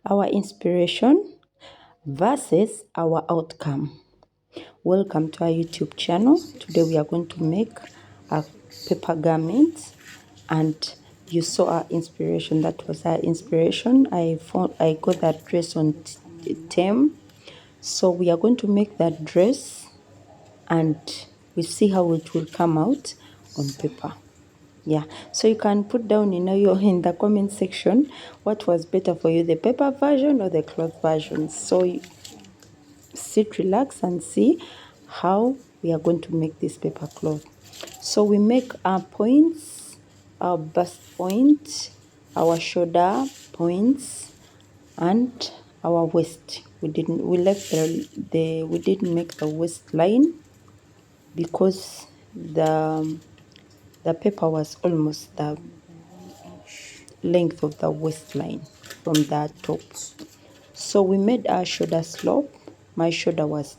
Our inspiration versus our outcome. Welcome to our YouTube channel. Today we are going to make a paper garment, and you saw our inspiration. That was our inspiration. I got that dress on Temu. So we are going to make that dress, and we see how it will come out on paper. Yeah, so you can put down in the comment section what was better for you, the paper version or the cloth version. So sit, relax, and see how we are going to make this paper cloth. So we make our points, our bust point, our shoulder points, and our waist. We didn't make the waistline because the paper was almost the length of the waistline from the top. So we made our shoulder slope. My shoulder was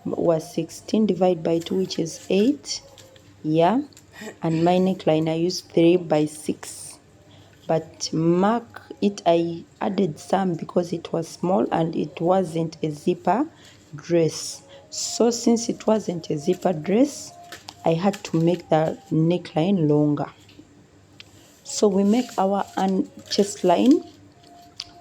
16 divided by 2, which is 8. Yeah, and my neckline I used 3 by 6. But mark it, I added some because it was small and it wasn't a zipper dress. So since it wasn't a zipper dress, I had to make the neckline longer. So we make our chest line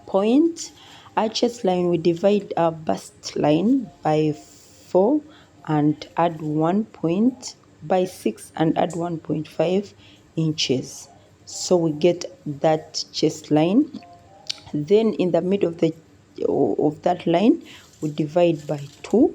point. Our chest line, we divide our bust line by 4 and add 1 point, by 6 and add 1.5 inches. So we get that chest line. Then in the middle of that line, we divide by 2,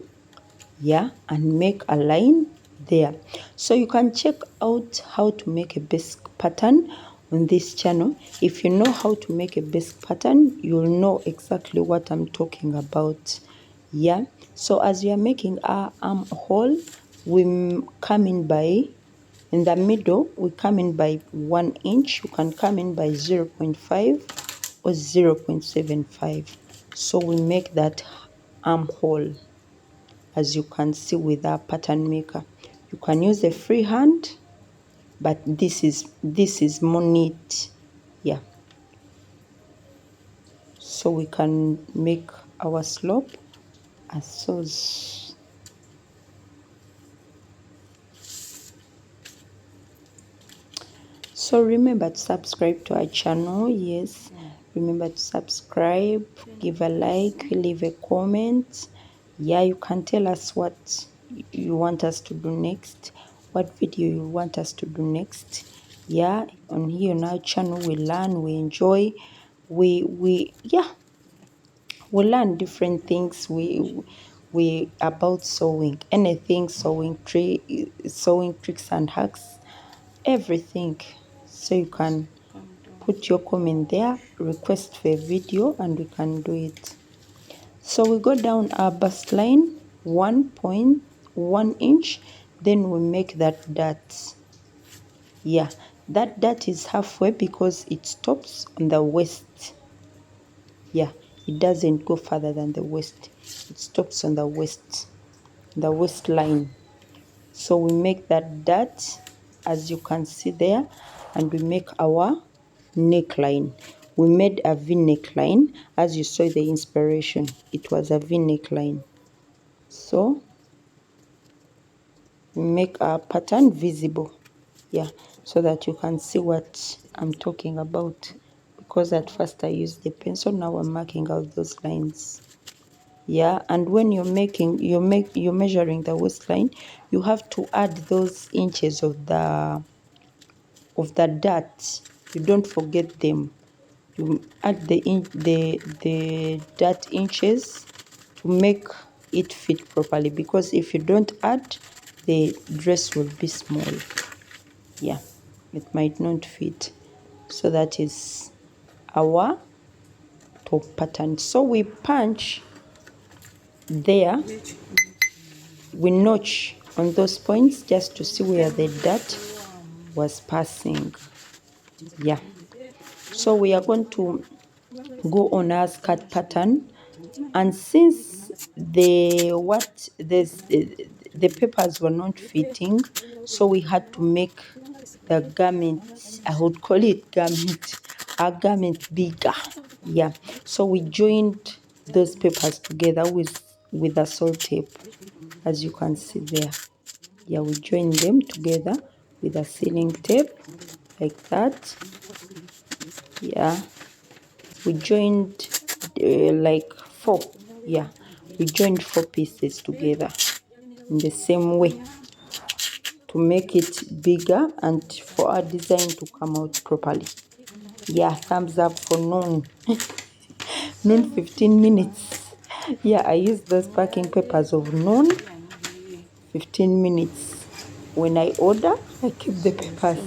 yeah, and make a line there. So you can check out how to make a basic pattern on this channel. If you know how to make a basic pattern, you'll know exactly what I'm talking about. Yeah, so as you are making our armhole, we come in by, in the middle we come in by 1 inch. You can come in by 0.5 or 0.75. so we make that armhole, as you can see with our pattern maker. You can use a free hand, but this is more neat. Yeah, so we can make our slope as so. So remember to subscribe to our channel. Yes, remember to subscribe, give a like, leave a comment. Yeah, you can tell us what you want us to do next, what video you want us to do next. Yeah, on here on our channel we learn, we enjoy, we learn different things. We about sewing, anything, sewing tricks and hacks, everything. So you can put your comment there, request for a video, and we can do it. So we go down our bust line 1.1 inch, then we make that dot. Yeah, that dot is halfway because it stops on the waist. Yeah, it doesn't go further than the waist. It stops on the waistline. So we make that dot, as you can see there, and we make our neckline. We made a V neckline, as you saw the inspiration. It was a V neckline. So we make our pattern visible, yeah, so that you can see what I'm talking about. Because at first I used the pencil, now I'm marking out those lines. Yeah, and when you're measuring the waistline, you have to add those inches of the dart. You don't forget them. You add the dart inches to make it fit properly, because if you don't add, the dress will be small. Yeah, it might not fit. So that is our top pattern. So we punch there, we notch on those points just to see where the dart was passing. Yeah, so we are going to go on our skirt pattern, and since the papers were not fitting, so we had to make the garment, I would call it garment, our garment bigger. Yeah, so we joined those papers together with a salt tape, as you can see there. Yeah, we joined them together with a sealing tape like that. Yeah, we joined like 4. Yeah, we joined 4 pieces together in the same way to make it bigger and for our design to come out properly. Yeah, thumbs up for noon. Noon 15 minutes. Yeah, I use those packing papers of noon 15 minutes. When I order, I keep the papers.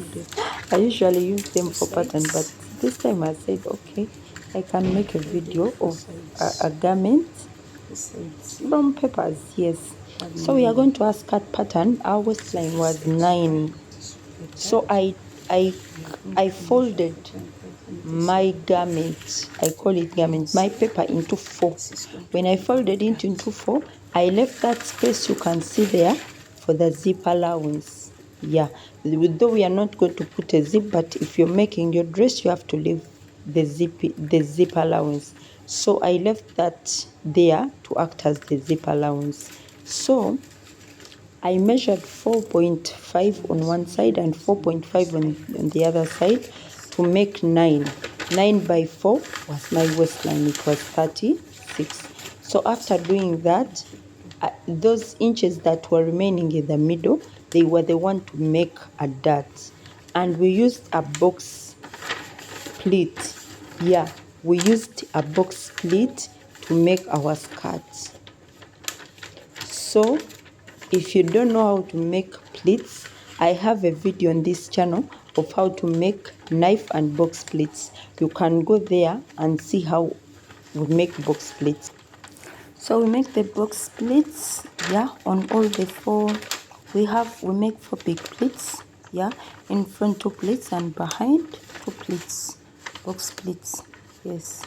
I usually use them for pattern, but this time I said, okay, I can make a video of a garment from papers. Yes. So we are going to ask cut pattern. Our waistline was 9. So I folded my garment, I call it garment, my paper into 4. When I folded it into 4, I left that space you can see there for the zip allowance. Yeah, though we are not going to put a zip, but if you're making your dress, you have to leave the zip allowance. So I left that there to act as the zip allowance. So I measured 4.5 on one side and 4.5 on the other side to make 9. 9 by 4 was my waistline. It was 36. So after doing that, those inches that were remaining in the middle, they were the one to make a dart. And we used a box pleat. Yeah, we used a box pleat to make our skirts. So if you don't know how to make pleats, I have a video on this channel of how to make knife and box pleats. You can go there and see how we make box pleats. So we make the box pleats, yeah, on all the 4. We make 4 big pleats, yeah, in front 2 pleats and behind 2 pleats, box pleats, yes.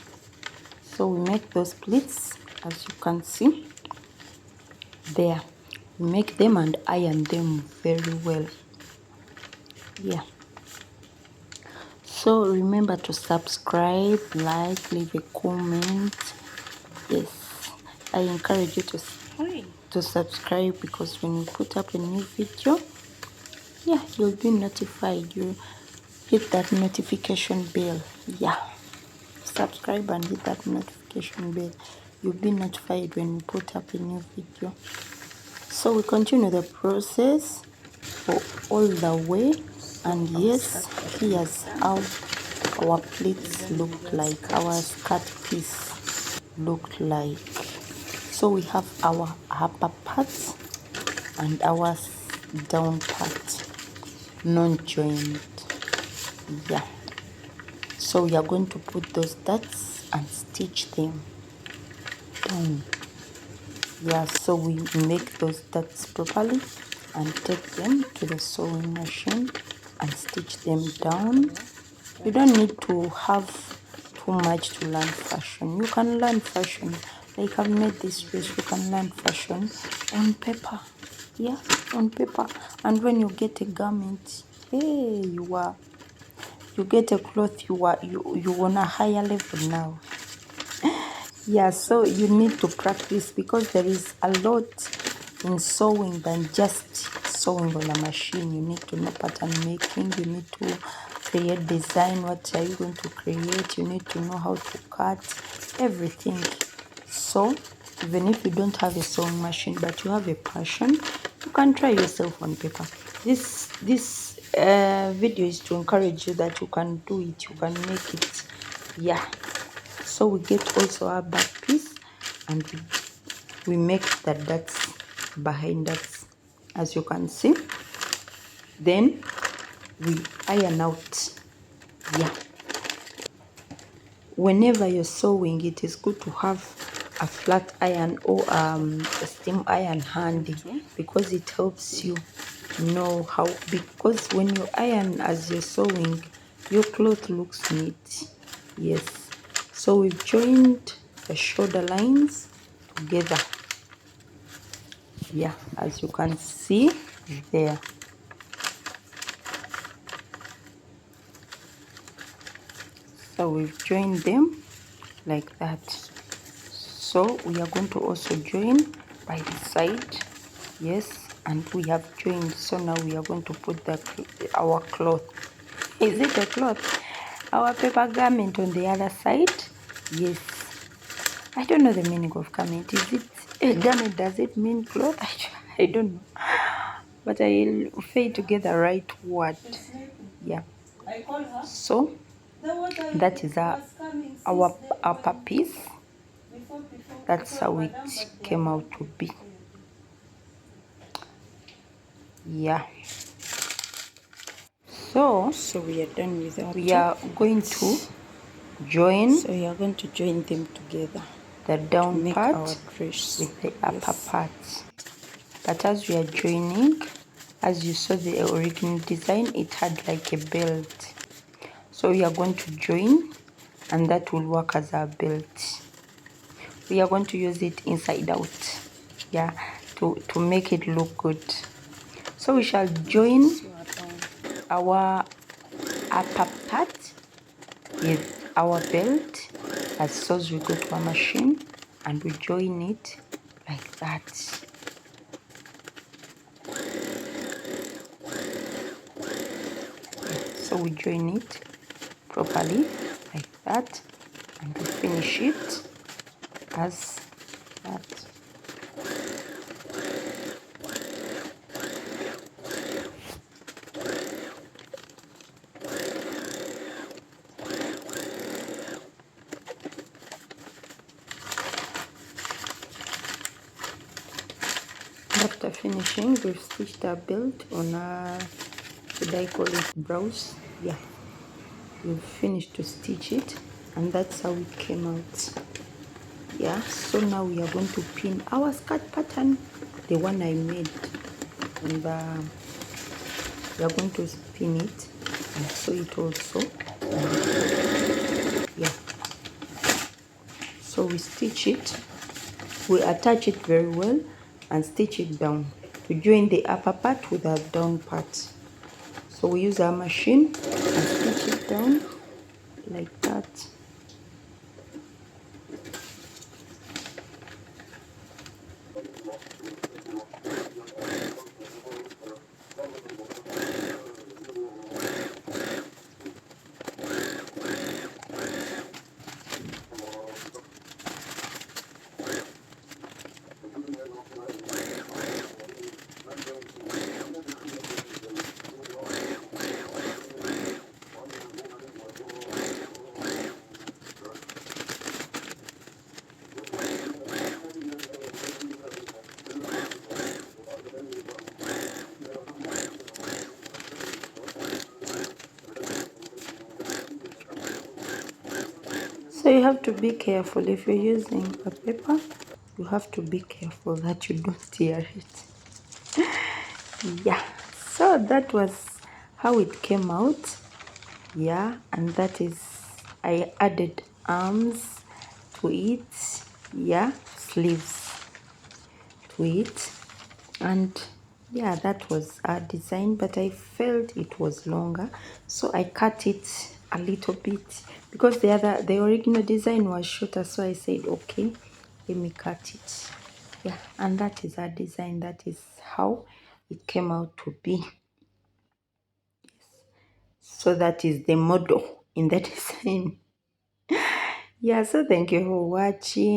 So we make those pleats, as you can see there. We make them and iron them very well. Yeah. So remember to subscribe, like, leave a comment. Yes, I encourage you to subscribe, because when we put up a new video, yeah, you'll be notified. You hit that notification bell. Yeah, subscribe and hit that notification bell. You'll be notified when we put up a new video. So we continue the process for all the way, and yes, here's how our pleats look like, our skirt piece looked like. So we have our upper part and our down part non-joined. Yeah, so we are going to put those darts and stitch them down. Yeah, so we make those darts properly and take them to the sewing machine and stitch them down. You don't need to have too much to learn fashion. You can learn fashion, like I've made this dress, you can learn fashion on paper. Yeah, on paper. And when you get a garment, hey, you get a cloth, you on a higher level now. Yeah, so you need to practice, because there is a lot in sewing than just sewing on a machine. You need to know pattern making, you need to create design. What are you going to create? You need to know how to cut everything. So even if you don't have a sewing machine but you have a passion, you can try yourself on paper. This video is to encourage you that you can do it, you can make it. Yeah, so we get also our back piece and we make the darts behind us, as you can see. Then we iron out. Yeah, whenever you're sewing, it is good to have a flat iron or a steam iron handy, because it helps you know how, because when you iron as you're sewing, your cloth looks neat. Yes, so we've joined the shoulder lines together. Yeah, as you can see there. So we've joined them like that. So we are going to also join by the side. Yes, and we have joined. So now we are going to put our cloth. Is it a cloth? Our paper garment on the other side. Yes. I don't know the meaning of garment. Is it a garment? Does it mean cloth? I don't know. But I'll fade together right word. Yeah. So that is our upper piece. That's how it came out to be. Yeah. So we are done with our we are going to join. So we are going to join them together. The down part with the upper part. But as we are joining, as you saw the original design, it had like a belt. So we are going to join, and that will work as our belt. We are going to use it inside out, yeah, to make it look good. So we shall join our upper part with our belt. As soon as we go to our machine and we join it like that. So we join it properly like that, and we finish it as that. After finishing, we've stitched our belt on our, should I call it blouse? Yeah, we've finished to stitch it, and that's how it came out. Yeah, so now we are going to pin our skirt pattern, the one I made, and we are going to pin it and sew it also. Yeah, so we stitch it, we attach it very well and stitch it down to join the upper part with our down part. So we use our machine and stitch it down like that. So you have to be careful if you're using a paper. You have to be careful that you don't tear it. Yeah, so that was how it came out. Yeah, and that is, I added arms to it. Yeah, sleeves to it, and yeah, that was our design, but I felt it was longer, so I cut it a little bit because the original design was shorter. So I said, okay, let me cut it. Yeah, and that is our design. That is how it came out to be. So that is the model in the design. Yeah, so thank you for watching.